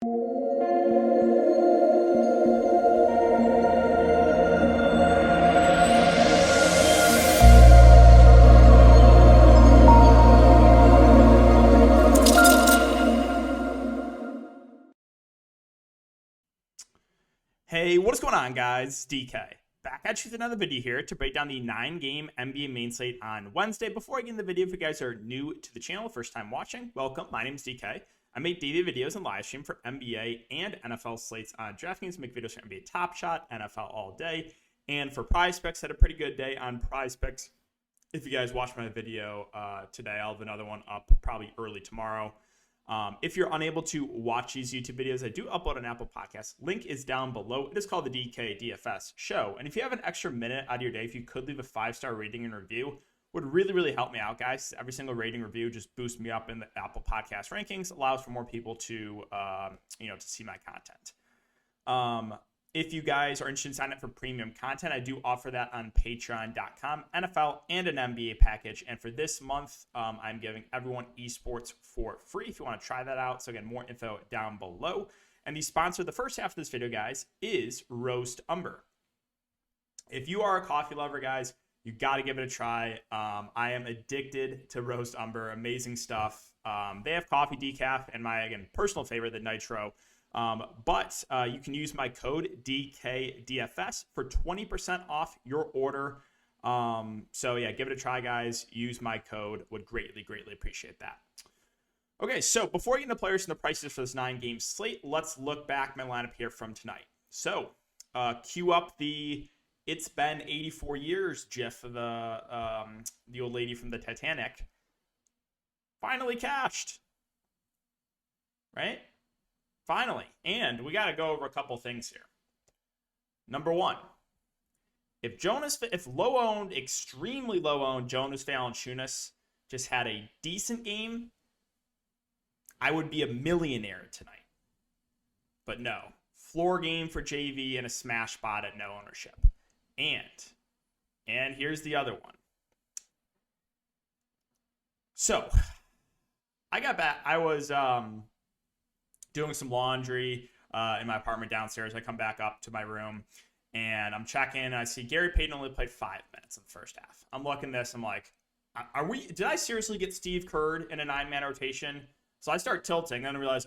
Hey, what is going on, guys? DK. Back at you with another video here to break down the 9-game NBA main slate on Wednesday. Before I get into the video, if you guys are new to the channel, first time watching, welcome. My name is DK. I make daily videos and live stream for NBA and NFL slates on Draftkings. Make videos for NBA Top Shot, NFL All Day, and for Prize Picks. Had a pretty good day on Prize Picks. If you guys watched my video today, I'll have another one up probably early tomorrow. If you're unable to watch these YouTube videos, I do upload an Apple Podcast. Link is down below. It is called the DK DFS Show. And if you have an extra minute out of your day, if you could leave a 5-star rating and review, would really, really help me out, guys. Every single rating review just boosts me up in the Apple Podcast rankings, allows for more people to, to see my content. If you guys are interested in signing up for premium content, I do offer that on patreon.com, NFL and an NBA package. And for this month, I'm giving everyone esports for free if you want to try that out. So again, more info down below. And the sponsor of the first half of this video, guys, is Roast Umber. If you are a coffee lover, guys, you got to give it a try. I am addicted to Roast Umber. Amazing stuff. They have coffee decaf and my, again, personal favorite, the Nitro. But you can use my code DKDFS for 20% off your order. So yeah, give it a try, guys. Use my code. Would greatly, greatly appreciate that. Okay, so before we get into players and the prices for this 9-game slate, let's look back my lineup here from tonight. So cue up the "It's been 84 years" gif of the old lady from the Titanic. Finally cashed, right? Finally. And we got to go over a couple things here. Number one, if low-owned, extremely low-owned Jonas Valanciunas just had a decent game, I would be a millionaire tonight. But no. Floor game for JV and a smash spot at no ownership. And here's the other one. So, I got back. I was doing some laundry in my apartment downstairs. I come back up to my room and I'm checking and I see Gary Payton only played 5 minutes in the first half. I'm looking at this. I'm like, did I seriously get Steve Kerr in a 9-man rotation? So I start tilting and then I realize,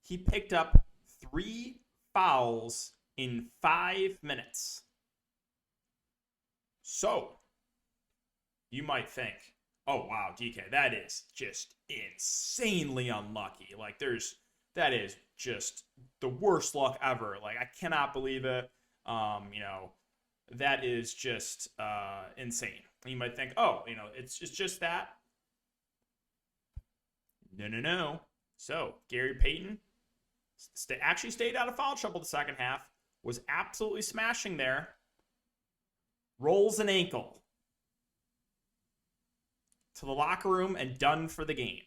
he picked up 3 fouls in 5 minutes. So you might think, oh, wow, DK, that is just insanely unlucky. Like that is just the worst luck ever. Like, I cannot believe it. That is just insane. And you might think, it's just that. No. So, Gary Payton actually stayed out of foul trouble the second half, was absolutely smashing there, rolls an ankle to the locker room and done for the game.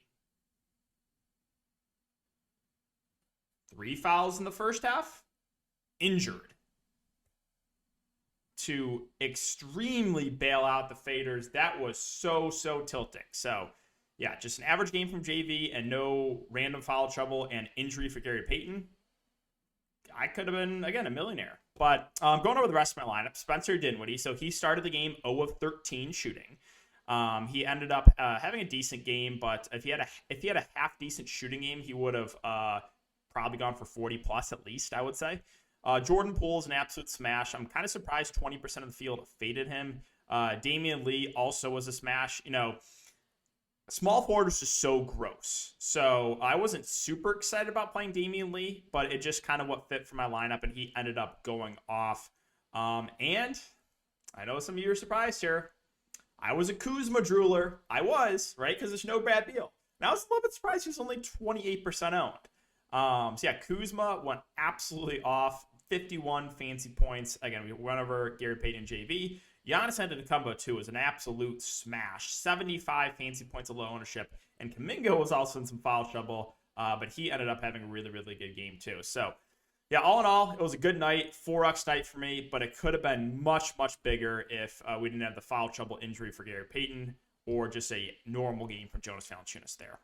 3 fouls in the first half, injured. To extremely bail out the faders, that was so tilting. So, yeah, just an average game from JV and no random foul trouble and injury for Gary Payton. I could have been, again, a millionaire. But going over the rest of my lineup, Spencer Dinwiddie. So he started the game 0 of 13 shooting. He ended up having a decent game, but if he had a half decent shooting game, he would have probably gone for 40 plus at least, I would say. Jordan Poole is an absolute smash. I'm kind of surprised 20% of the field faded him. Damian Lee also was a smash. Small forward is just so gross. So I wasn't super excited about playing Damian Lee, but it just kind of what fit for my lineup, and he ended up going off. And I know some of you are surprised here. I was a Kuzma drooler. I was, right? Because there's no Brad Beal. And I was a little bit surprised he was only 28% owned. So yeah, Kuzma went absolutely off. 51 fancy points. Again, we went over Gary Payton and JV. Giannis Antetokounmpo, too, was an absolute smash. 75 fancy points of low ownership. And Kuminga was also in some foul trouble, but he ended up having a really, really good game, too. So, yeah, all in all, it was a good night, 4x night for me, but it could have been much, much bigger if we didn't have the foul trouble injury for Gary Payton or just a normal game from Jonas Valanciunas there.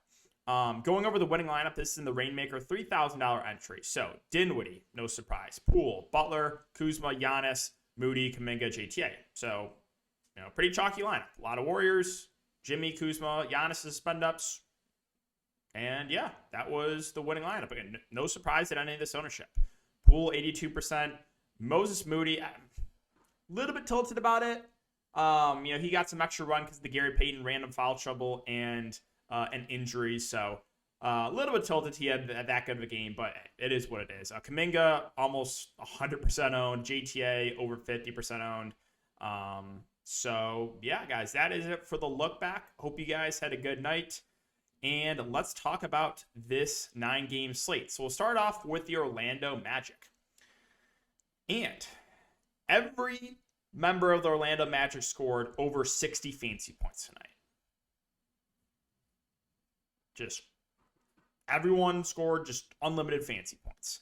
Going over the winning lineup, this is in the Rainmaker $3,000 entry. So Dinwiddie, no surprise. Poole, Butler, Kuzma, Giannis, Moody, Kuminga, JTA. So, pretty chalky lineup. A lot of Warriors, Jimmy, Kuzma, Giannis' spend-ups. And yeah, that was the winning lineup. Again, no surprise at any of this ownership. Poole, 82%. Moses Moody, a little bit tilted about it. He got some extra run because of the Gary Payton random foul trouble and an injury. So a little bit tilted. He had that good of a game, but it is what it is. Kuminga, almost 100% owned. JTA, over 50% owned. So yeah, guys, that is it for the look back. Hope you guys had a good night. And let's talk about this 9-game slate. So we'll start off with the Orlando Magic. And every member of the Orlando Magic scored over 60 fantasy points tonight. Just everyone scored just unlimited fantasy points.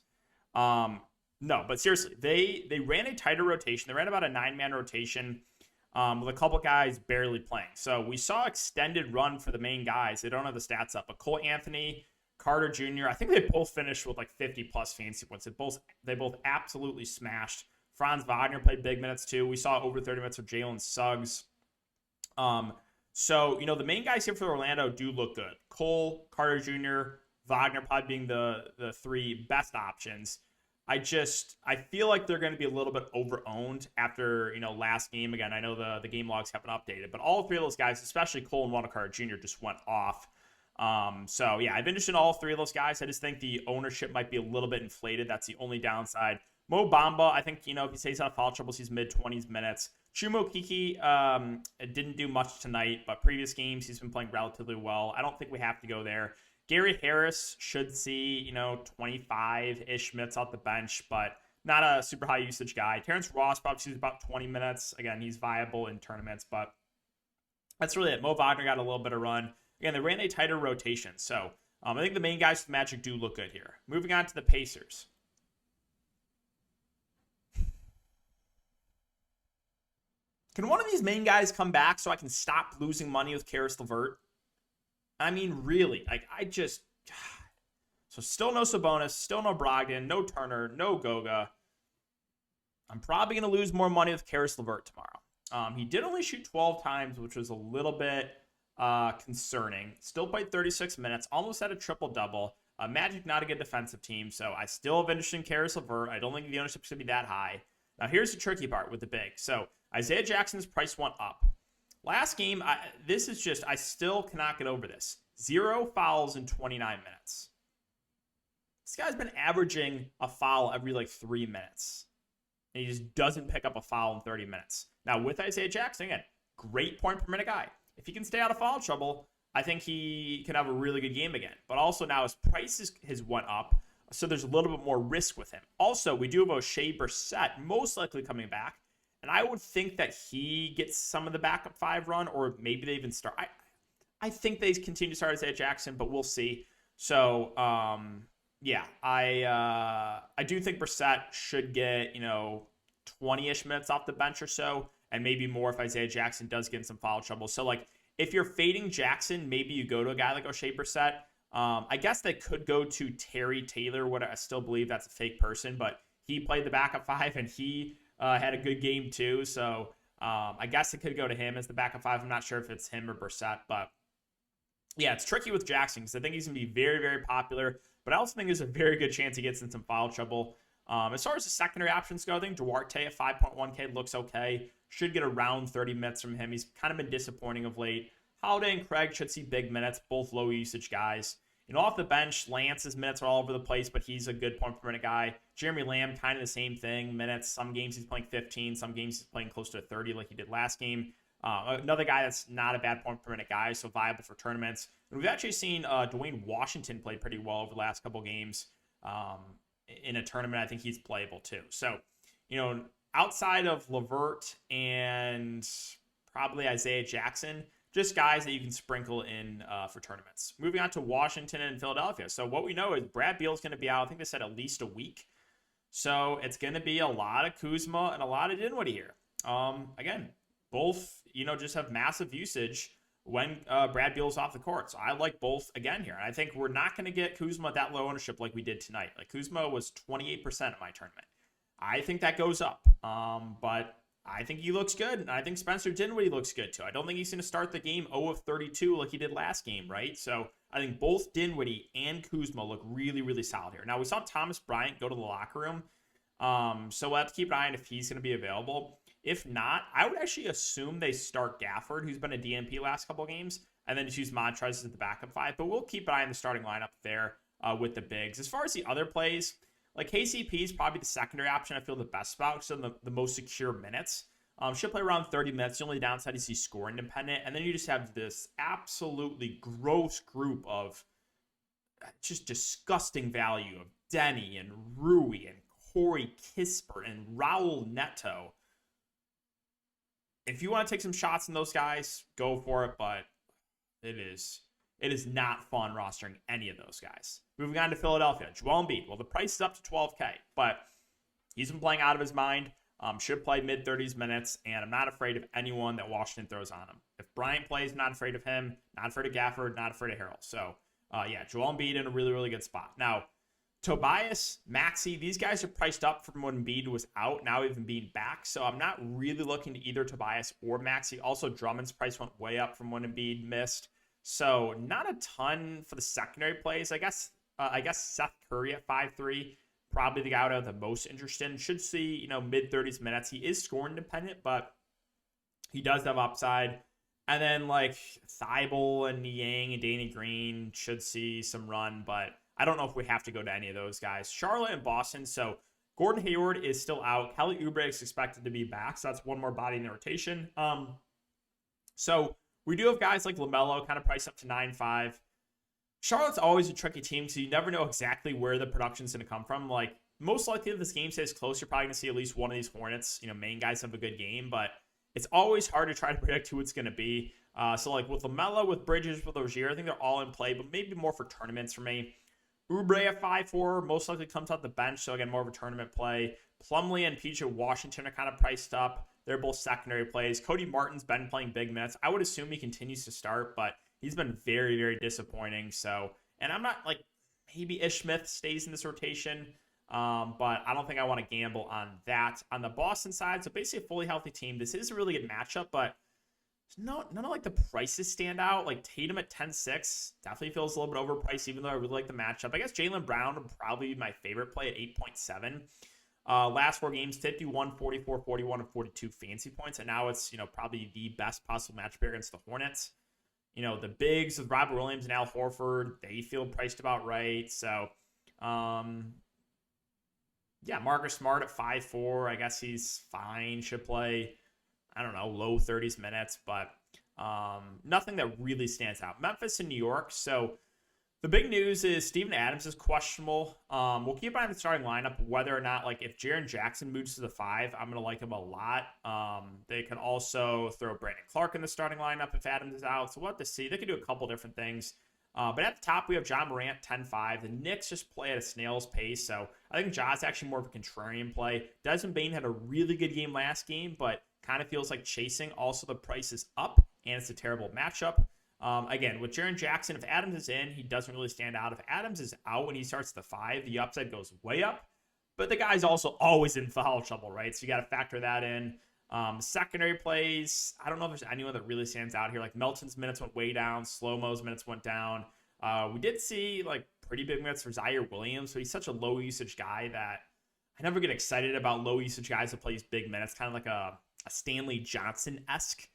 No, but seriously, they ran a tighter rotation. They ran about a 9-man rotation with a couple guys barely playing. So we saw extended run for the main guys. They don't have the stats up, but Cole Anthony, Carter Jr., I think they both finished with like 50-plus fantasy points. They both absolutely smashed. Franz Wagner played big minutes too. We saw over 30 minutes of Jalen Suggs. So, the main guys here for Orlando do look good. Cole, Carter Jr., Wagner probably being the 3 best options. I feel like they're going to be a little bit over-owned after, last game. Again, I know the game logs haven't updated, but all 3 of those guys, especially Cole and Wendell Carter Jr., just went off. So, yeah, I've been interested in all 3 of those guys. I just think the ownership might be a little bit inflated. That's the only downside. Mo Bamba, I think, if he stays out of foul troubles, he's mid-20s minutes. Chumo Kiki didn't do much tonight, but previous games he's been playing relatively well. I don't think we have to go there. Gary Harris should see, 25-ish minutes off the bench, but not a super high usage guy. Terrence Ross probably sees about 20 minutes. Again, he's viable in tournaments, but that's really it. Mo Wagner got a little bit of run. Again, they ran a tighter rotation, so I think the main guys for the Magic do look good here. Moving on to the Pacers. Can one of these main guys come back so I can stop losing money with Karis LeVert? I mean, really, so still no Sabonis, still no Brogdon, no Turner, no Goga. I'm probably going to lose more money with Karis LeVert tomorrow. He did only shoot 12 times, which was a little bit concerning. Still played 36 minutes, almost had a triple-double. Magic not a good defensive team, so I still have interest in Karis LeVert. I don't think the ownership's going to be that high. Now, here's the tricky part with the big. So Isaiah Jackson's price went up. Last game, I still cannot get over this. 0 fouls in 29 minutes. This guy's been averaging a foul every 3 minutes. And he just doesn't pick up a foul in 30 minutes. Now, with Isaiah Jackson, again, great point per minute guy. If he can stay out of foul trouble, I think he can have a really good game again. But also now his price has went up, so there's a little bit more risk with him. Also, we do have O'Shea Brissett most likely coming back. And I would think that he gets some of the backup 5 run, or maybe they even start. I think they continue to start Isaiah Jackson, but we'll see. So, yeah, I do think Brissett should get, 20-ish minutes off the bench or so, and maybe more if Isaiah Jackson does get in some foul trouble. So, if you're fading Jackson, maybe you go to a guy like O'Shea Brissett. I guess they could go to Terry Taylor. I still believe that's a fake person, but he played the backup 5, and he had a good game too, so I guess it could go to him as the backup 5. I'm not sure if it's him or Brissett, but yeah, it's tricky with Jackson because I think he's going to be very, very popular, but I also think there's a very good chance he gets in some foul trouble. As far as the secondary options go, I think Duarte at 5.1K looks okay. Should get around 30 minutes from him. He's kind of been disappointing of late. Holiday and Craig should see big minutes, both low usage guys. Off the bench, Lance's minutes are all over the place, but he's a good point per minute guy. Jeremy Lamb, kind of the same thing. Minutes, some games he's playing 15, some games he's playing close to 30 like he did last game. Another guy that's not a bad point per minute guy, so viable for tournaments. And we've actually seen Dwayne Washington play pretty well over the last couple games. In a tournament, I think he's playable too. So, outside of LeVert and probably Isaiah Jackson, just guys that you can sprinkle in for tournaments. Moving on to Washington and Philadelphia. So what we know is Brad Beal's going to be out, I think they said at least a week. So it's going to be a lot of Kuzma and a lot of Dinwiddie here. Again, both, just have massive usage. when Brad Beal's off the court. So I like both again here. And I think we're not going to get Kuzma at that low ownership like we did tonight. Like Kuzma was 28% at my tournament. I think that goes up. But I think he looks good. And I think Spencer Dinwiddie looks good too. I don't think he's going to start the game 0 of 32 like he did last game, right? So I think both Dinwiddie and Kuzma look really, really solid here. Now we saw Thomas Bryant go to the locker room. So we'll have to keep an eye on if he's going to be available. If not, I would actually assume they start Gafford, who's been a DNP last couple of games, and then just use Montrezl as the backup 5. But we'll keep an eye on the starting lineup there with the bigs. As far as the other plays, like KCP is probably the secondary option I feel the best about, so the most secure minutes. Should play around 30 minutes. The only downside is he's score independent. And then you just have this absolutely gross group of just disgusting value of Denny and Rui and Corey Kispert and Raul Neto. If you want to take some shots in those guys, go for it, but it is not fun rostering any of those guys. Moving on to Philadelphia, Joel Embiid. Well, the price is up to $12K, but he's been playing out of his mind. Should play mid-30s minutes, and I'm not afraid of anyone that Washington throws on him. If Bryant plays, not afraid of him, not afraid of Gafford, not afraid of Harrell. So, yeah, Joel Embiid in a really, really good spot. Now, Tobias, Maxey, these guys are priced up from when Embiid was out, now even being back. So I'm not really looking to either Tobias or Maxey. Also, Drummond's price went way up from when Embiid missed. So not a ton for the secondary plays. I guess Seth Curry at 5'3", probably the guy I would have the most interest in. Should see, mid-30s minutes. He is score independent, but he does have upside. And then like Thibault and Niang and Danny Green should see some run, but I don't know if we have to go to any of those guys. Charlotte and Boston. So Gordon Hayward is still out. Kelly Oubre is expected to be back. So that's one more body in the rotation. So we do have guys like LaMelo kind of priced up to 9.5. Charlotte's always a tricky team because you never know exactly where the production's going to come from. Like most likely if this game stays close, you're probably going to see at least one of these Hornets, main guys have a good game, but it's always hard to try to predict who it's going to be. So like with LaMelo, with Bridges, with Rozier, I think they're all in play, but maybe more for tournaments for me. Oubre at 5'4", most likely comes off the bench, so again, more of a tournament play. Plumlee and PJ Washington are kind of priced up. They're both secondary plays. Cody Martin's been playing big minutes. I would assume he continues to start, but he's been very, very disappointing. So, and I'm not like, maybe Ish Smith stays in this rotation, but I don't think I want to gamble on that. On the Boston side, so basically a fully healthy team. This is a really good matchup, but none of like the prices stand out. Like Tatum at 10.6 definitely feels a little bit overpriced, even though I really like the matchup. I guess Jaylen Brown would probably be my favorite play at 8.7. Last 4 games, 51, 44, 41, and 42 fantasy points. And now it's, probably the best possible matchup here against the Hornets. The bigs with Robert Williams and Al Horford, they feel priced about right. So, yeah, Marcus Smart at 5'4". I guess he's fine. Should play, I don't know, low 30s minutes, but nothing that really stands out. Memphis and New York. So the big news is Steven Adams is questionable. We'll keep an eye on the starting lineup, whether or not, like, if Jaren Jackson moves to the 5, I'm going to like him a lot. They can also throw Brandon Clark in the starting lineup if Adams is out. So we'll have to see. They could do a couple different things. But at the top, we have John Morant, 10.5. The Knicks just play at a snail's pace. So I think Ja's actually more of a contrarian play. Desmond Bane had a really good game last game, but kind of feels like chasing. Also, the price is up, and it's a terrible matchup. Again, with Jaren Jackson, if Adams is in, he doesn't really stand out. If Adams is out when he starts the 5, the upside goes way up. But the guy's also always in foul trouble, right? So you got to factor that in. Secondary plays, I don't know if there's anyone that really stands out here. Like Melton's minutes went way down. Slow-Mo's minutes went down. We did see like pretty big minutes for Zaire Williams. So he's such a low-usage guy that I never get excited about low-usage guys that plays big minutes. Kind of like a Stanley Johnson-esque.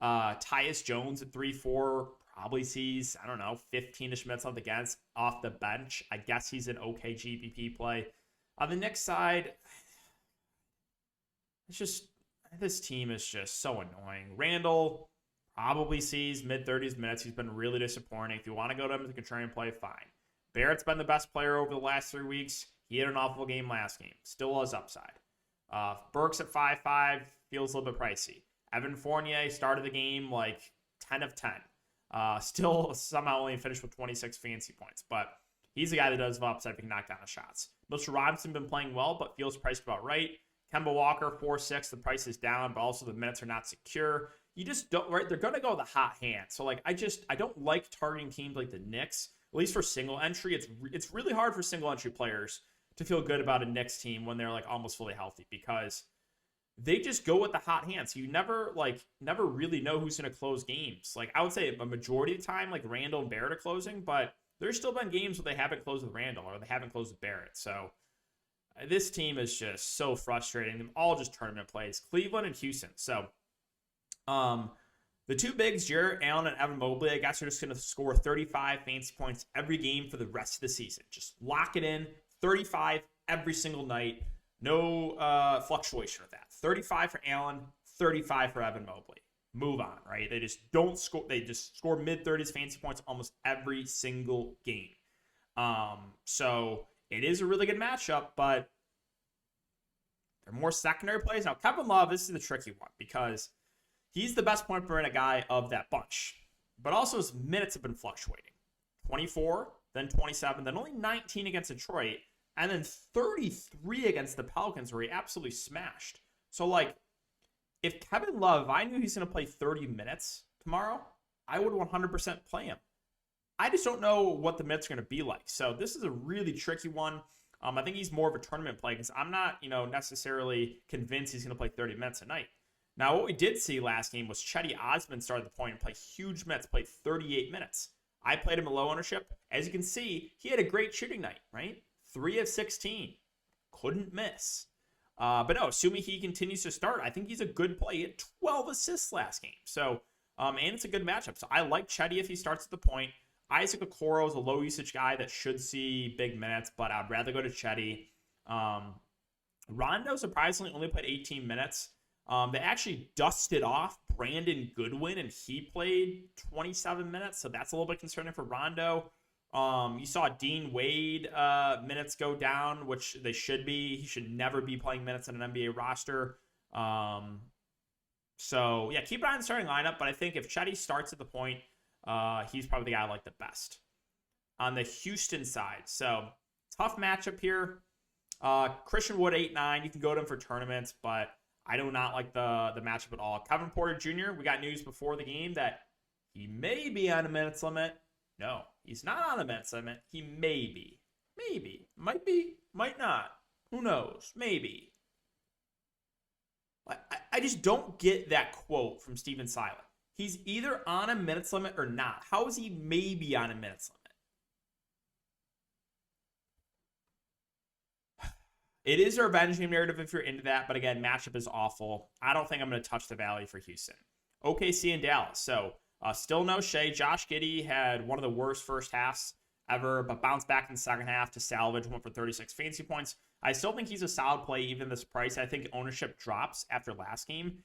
Tyus Jones at 3.4 probably sees, 15-ish minutes off the bench. I guess he's an okay GPP play. On the Knicks side, this team is just so annoying. Randall probably sees mid-30s minutes. He's been really disappointing. If you want to go to him as a contrarian play, fine. Barrett's been the best player over the last 3 weeks. He had an awful game last game. Still has upside. Burks at 5.5 feels a little bit pricey. Evan Fournier started the game like 10 of 10. Still somehow only finished with 26 fantasy points. But he's a guy that does have upside if he can knock down the shots. Mitchell Robinson been playing well, but feels priced about right. Kemba Walker, 4-6. The price is down, but also the minutes are not secure. You just don't, right? They're going to go the hot hand. So, like, I don't like targeting teams like the Knicks, at least for single entry. It's really hard for single entry players to feel good about a Knicks team when they're, like, almost fully healthy because they just go with the hot hand. So you never really know who's going to close games. Like, I would say a majority of the time, like, Randall and Barrett are closing, but there's still been games where they haven't closed with Randall or they haven't closed with Barrett. So this team is just so frustrating. They're all just tournament plays. Cleveland and Houston. So the two bigs, Jarrett Allen and Evan Mobley, I guess are just going to score 35 fantasy points every game for the rest of the season. Just lock it in, 35 every single night. No fluctuation with that. 35 for Allen, 35 for Evan Mobley. Move on, right? They just don't score. They just score mid-30s fantasy points almost every single game. So it is a really good matchup, but they're more secondary plays. Now, Kevin Love, this is the tricky one because he's the best point per minute guy of that bunch, but also his minutes have been fluctuating. 24, then 27, then only 19 against Detroit, and then 33 against the Pelicans where he absolutely smashed. So, like, if Kevin Love, if I knew he's going to play 30 minutes tomorrow, I would 100% play him. I just don't know what the minutes are going to be like. So this is a really tricky one. I think he's more of a tournament play because I'm not, necessarily convinced he's going to play 30 minutes a night. Now, what we did see last game was Chetty Osman started the point and played huge minutes, played 38 minutes. I played him in low ownership. As you can see, he had a great shooting night, right? 3 of 16. Couldn't miss. But no, assuming he continues to start, I think he's a good play. He had 12 assists last game. So, and it's a good matchup. So I like Chetty if he starts at the point. Isaac Okoro is a low usage guy that should see big minutes, but I'd rather go to Chetty. Rondo surprisingly only played 18 minutes. They actually dusted off Brandon Goodwin, and he played 27 minutes, so that's a little bit concerning for Rondo. You saw Dean Wade minutes go down, which they should be. He should never be playing minutes on an NBA roster. So, yeah, keep an eye on the starting lineup, but I think if Chetty starts at the point, he's probably the guy I like the best. On the Houston side, so tough matchup here. Christian Wood, 8-9. You can go to him for tournaments, but I do not like the matchup at all. Kevin Porter Jr., we got news before the game that he may be on a minutes limit. No, he's not on a minutes limit. He may be. Maybe. Might be. Might not. Who knows? Maybe. I just don't get that quote from Steven Siler. He's either on a minutes limit or not. How is he maybe on a minutes limit? It is a revenge game narrative if you're into that, but again, matchup is awful. I don't think I'm going to touch the Valley for Houston. OKC and Dallas. So, still no Shea. Josh Giddey had one of the worst first halves ever, but bounced back in the second half to salvage, went for 36 fantasy points. I still think he's a solid play, even this price. I think ownership drops after last game.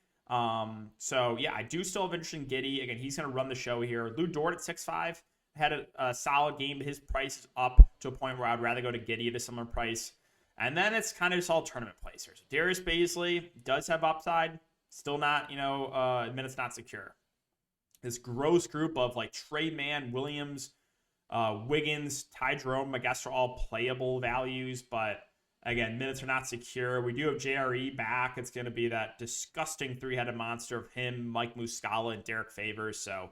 So, yeah, I do still have interest in Giddey. Again, he's going to run the show here. Lou Dort at 6.5 had a solid game, but his price is up to a point where I'd rather go to Giddey at a similar price. And then it's kind of just all tournament plays here. So Darius Baisley does have upside. Still not, minutes not secure. This gross group of like Trey Mann, Williams, Wiggins, Ty Jerome, I guess are all playable values. But again, minutes are not secure. We do have JRE back. It's going to be that disgusting three-headed monster of him, Mike Muscala, and Derek Favors. So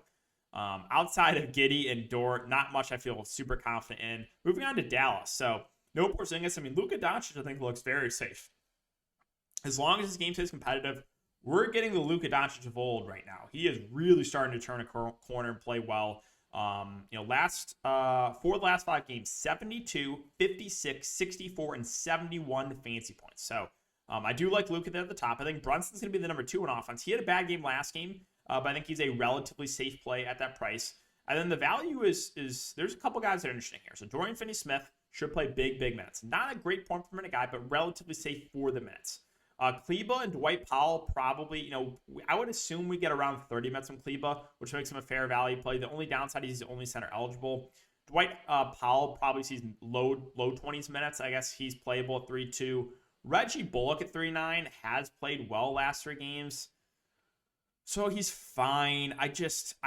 outside of Giddey and Dort, not much I feel super confident in. Moving on to Dallas. So no Porzingis. I mean, Luka Doncic, I think, looks very safe. As long as his game stays competitive, we're getting the Luka Doncic of old right now. He is really starting to turn a corner and play well. For the last 5 games, 72, 56, 64, and 71 fantasy points. So I do like Luka there at the top. I think Brunson's going to be the number 2 in offense. He had a bad game last game, but I think he's a relatively safe play at that price. And then the value is there's a couple guys that are interesting here. So Dorian Finney-Smith should play big minutes. Not a great point per minute guy, but relatively safe for the minutes. Kleba and Dwight Powell probably, I would assume we get around 30 minutes from Kleba, which makes him a fair value play. The only downside is he's only center eligible. Dwight Powell probably sees low 20s minutes. I guess he's playable at 3.2. Reggie Bullock at 3.9 has played well last 3 games. So he's fine. I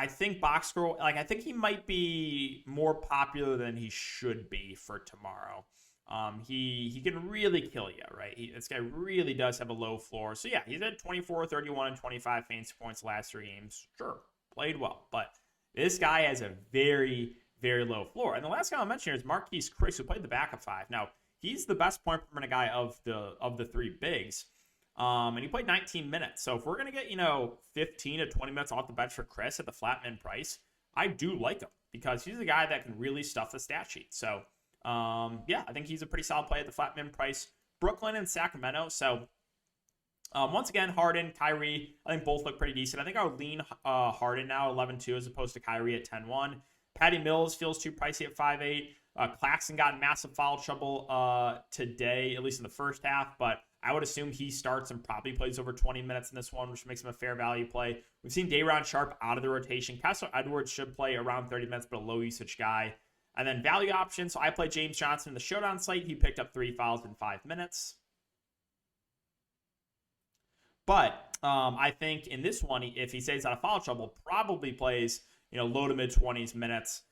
think box score, I think he might be more popular than he should be for tomorrow. He can really kill you, right? This guy really does have a low floor. So yeah, he's at 24, 31, and 25 fantasy points the last 3 games. Sure, played well, but this guy has a very, very low floor. And the last guy I'll mention here is Marquise Chris, who played the backup 5. Now, he's the best point per minute guy of the 3 bigs. And he played 19 minutes. So if we're going to get, 15 to 20 minutes off the bench for Chris at the flat min price, I do like him because he's a guy that can really stuff the stat sheet. So, yeah, I think he's a pretty solid play at the flat min price. Brooklyn and Sacramento. So, once again, Harden, Kyrie, I think both look pretty decent. I think I would lean Harden now 11-2 as opposed to Kyrie at 10-1. Patty Mills feels too pricey at 5-8. Claxton got in massive foul trouble today, at least in the first half, but I would assume he starts and probably plays over 20 minutes in this one, which makes him a fair value play. We've seen Day'Ron Sharpe out of the rotation. Kessler Edwards should play around 30 minutes, but a low usage guy. And then value options. So I play James Johnson in the showdown slate. He picked up 3 fouls in 5 minutes. But I think in this one, if he stays out of foul trouble, probably plays low to mid 20s minutes.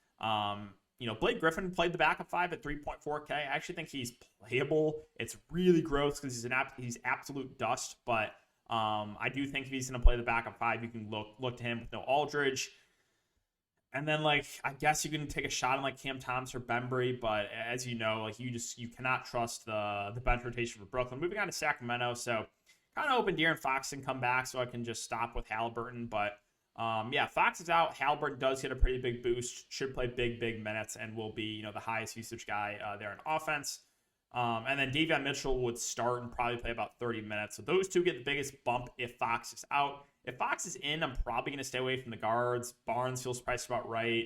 Blake Griffin played the backup 5 at 3.4K. I actually think he's playable. It's really gross because he's absolute dust, but I do think if he's going to play the backup 5, you can look to him with no Aldridge. And then, I guess you can take a shot on Cam Thomas or Bembry, but as you know, you cannot trust the bench rotation for Brooklyn. Moving on to Sacramento, so kind of hoping De'Aaron Fox can come back so I can just stop with Halliburton, but yeah, Fox is out. Halliburton does get a pretty big boost. Should play big minutes and will be, the highest usage guy there in offense. And then Davion Mitchell would start and probably play about 30 minutes. So those two get the biggest bump if Fox is out. If Fox is in, I'm probably going to stay away from the guards. Barnes feels priced about right.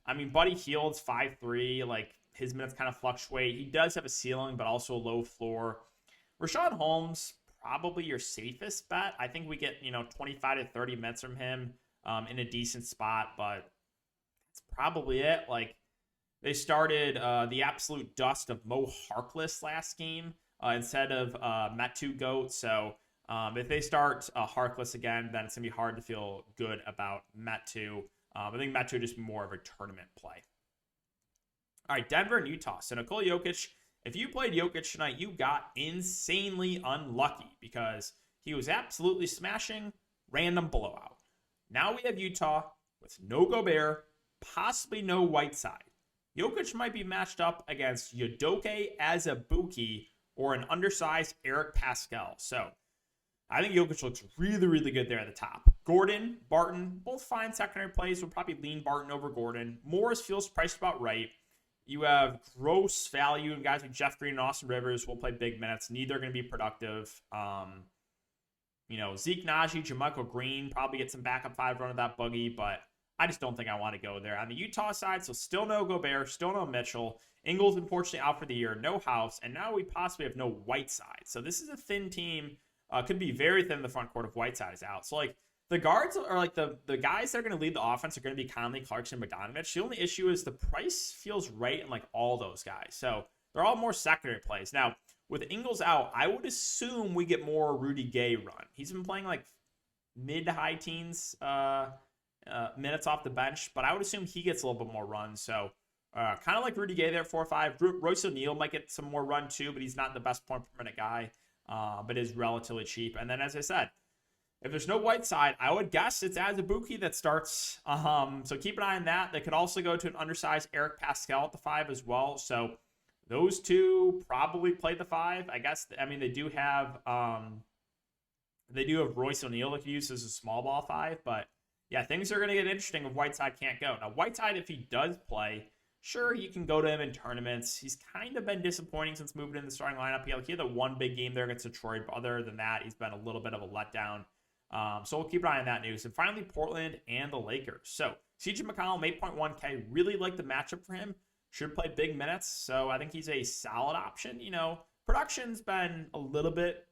I mean, Buddy Hield's 5'3". His minutes kind of fluctuate. He does have a ceiling, but also a low floor. Rashawn Holmes, probably your safest bet. I think we get, 25 to 30 minutes from him. In a decent spot, but that's probably it. They started the absolute dust of Mo Harkless last game instead of Metu Goat. So if they start Harkless again, then it's going to be hard to feel good about Metu. I think Metu just more of a tournament play. All right, Denver and Utah. So Nikola Jokic, if you played Jokic tonight, you got insanely unlucky because he was absolutely smashing, random blowout. Now we have Utah with no Gobert, possibly no Whiteside. Jokic might be matched up against Udoka Azubuike or an undersized Eric Pascal. So I think Jokic looks really, really good there at the top. Gordon, Barton, both fine secondary plays. We'll probably lean Barton over Gordon. Morris feels priced about right. You have gross value and guys like Jeff Green and Austin Rivers will play big minutes. Neither are going to be productive. Zeke Naji, JaMychal Green probably get some backup 5 run of that buggy, but I just don't think I want to go there. On the Utah side, so still no Gobert, still no Mitchell. Ingles, unfortunately, out for the year. No House, and now we possibly have no Whiteside. So this is a thin team. Could be very thin in the front court if Whiteside is out. So, the guards are the guys that are going to lead the offense are going to be Conley, Clarkson, Bogdanovich. The only issue is the price feels right in, all those guys. So they're all more secondary plays. Now, with Ingles out, I would assume we get more Rudy Gay run. He's been playing mid to high teens minutes off the bench, but I would assume he gets a little bit more run. So kind of like Rudy Gay there, 4-5. Royce O'Neal might get some more run too, but he's not the best point per minute guy, but is relatively cheap. And then, as I said, if there's no Whiteside, I would guess it's Azubuike that starts. So keep an eye on that. They could also go to an undersized Eric Pascal at the 5 as well. So those two probably play the 5. I guess. I mean, they do have Royce O'Neal that could use as a small ball 5. But yeah, things are going to get interesting if Whiteside can't go. Now, Whiteside, if he does play, sure, you can go to him in tournaments. He's kind of been disappointing since moving in the starting lineup. He had the one big game there against Detroit. But other than that, he's been a little bit of a letdown. So we'll keep an eye on that news. And finally, Portland and the Lakers. So CJ McCollum, 8.1K. Really like the matchup for him. Should play big minutes. So I think he's a solid option. Production's been a little bit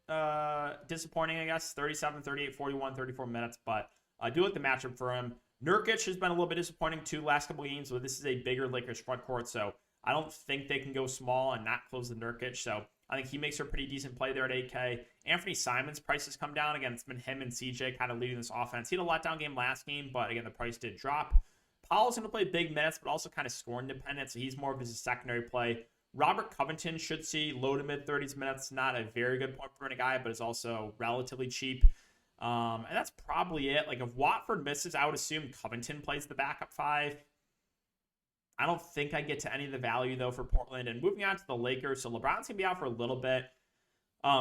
disappointing, I guess. 37, 38, 41, 34 minutes. But I do like the matchup for him. Nurkic has been a little bit disappointing too last couple games, but this is a bigger Lakers front court. So I don't think they can go small and not close the Nurkic. So I think he makes a pretty decent play there at 8K. Anthony Simon's price has come down. Again, it's been him and CJ kind of leading this offense. He had a letdown game last game, but again, the price did drop. Paul's going to play big minutes, but also kind of scoring dependent, so he's more of a secondary play. Robert Covington should see low to mid 30s minutes. Not a very good point per minute guy, but is also relatively cheap. And that's probably it. Like if Watford misses, I would assume Covington plays the backup 5. I don't think I get to any of the value though for Portland. And moving on to the Lakers, so LeBron's gonna be out for a little bit.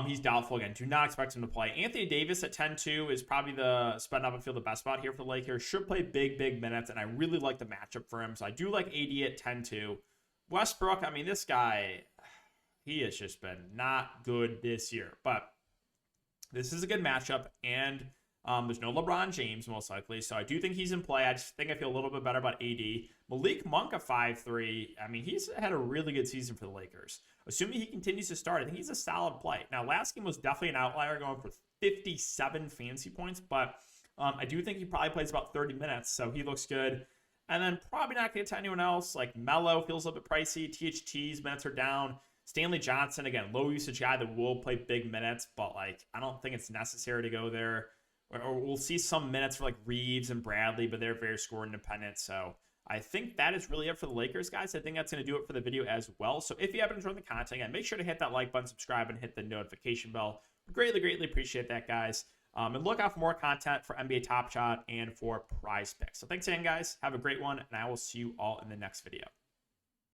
He's doubtful again. Do not expect him to play. Anthony Davis at 10-2 is probably the spend up and feel the best spot here for the Lakers. Should play big minutes, and I really like the matchup for him. So I do like AD at 10-2. Westbrook, I mean, this guy, he has just been not good this year. But this is a good matchup, and there's no LeBron James, most likely. So I do think he's in play. I just think I feel a little bit better about AD. Malik Monk at 5-3. I mean, he's had a really good season for the Lakers. Assuming he continues to start, I think he's a solid play. Now, last game was definitely an outlier, going for 57 fantasy points. But I do think he probably plays about 30 minutes, so he looks good. And then probably not going to get to anyone else. Like Melo feels a little bit pricey. THT's minutes are down. Stanley Johnson, again, low usage guy that will play big minutes, but like I don't think it's necessary to go there. Or we'll see some minutes for like Reeves and Bradley, but they're very score independent. So I think that is really it for the Lakers, guys. I think that's going to do it for the video as well. So if you haven't enjoyed the content, again, make sure to hit that like button, subscribe, and hit the notification bell. Greatly appreciate that, guys. And look out for more content for NBA Top Shot and for Prize Picks. So thanks again, guys. Have a great one, and I will see you all in the next video.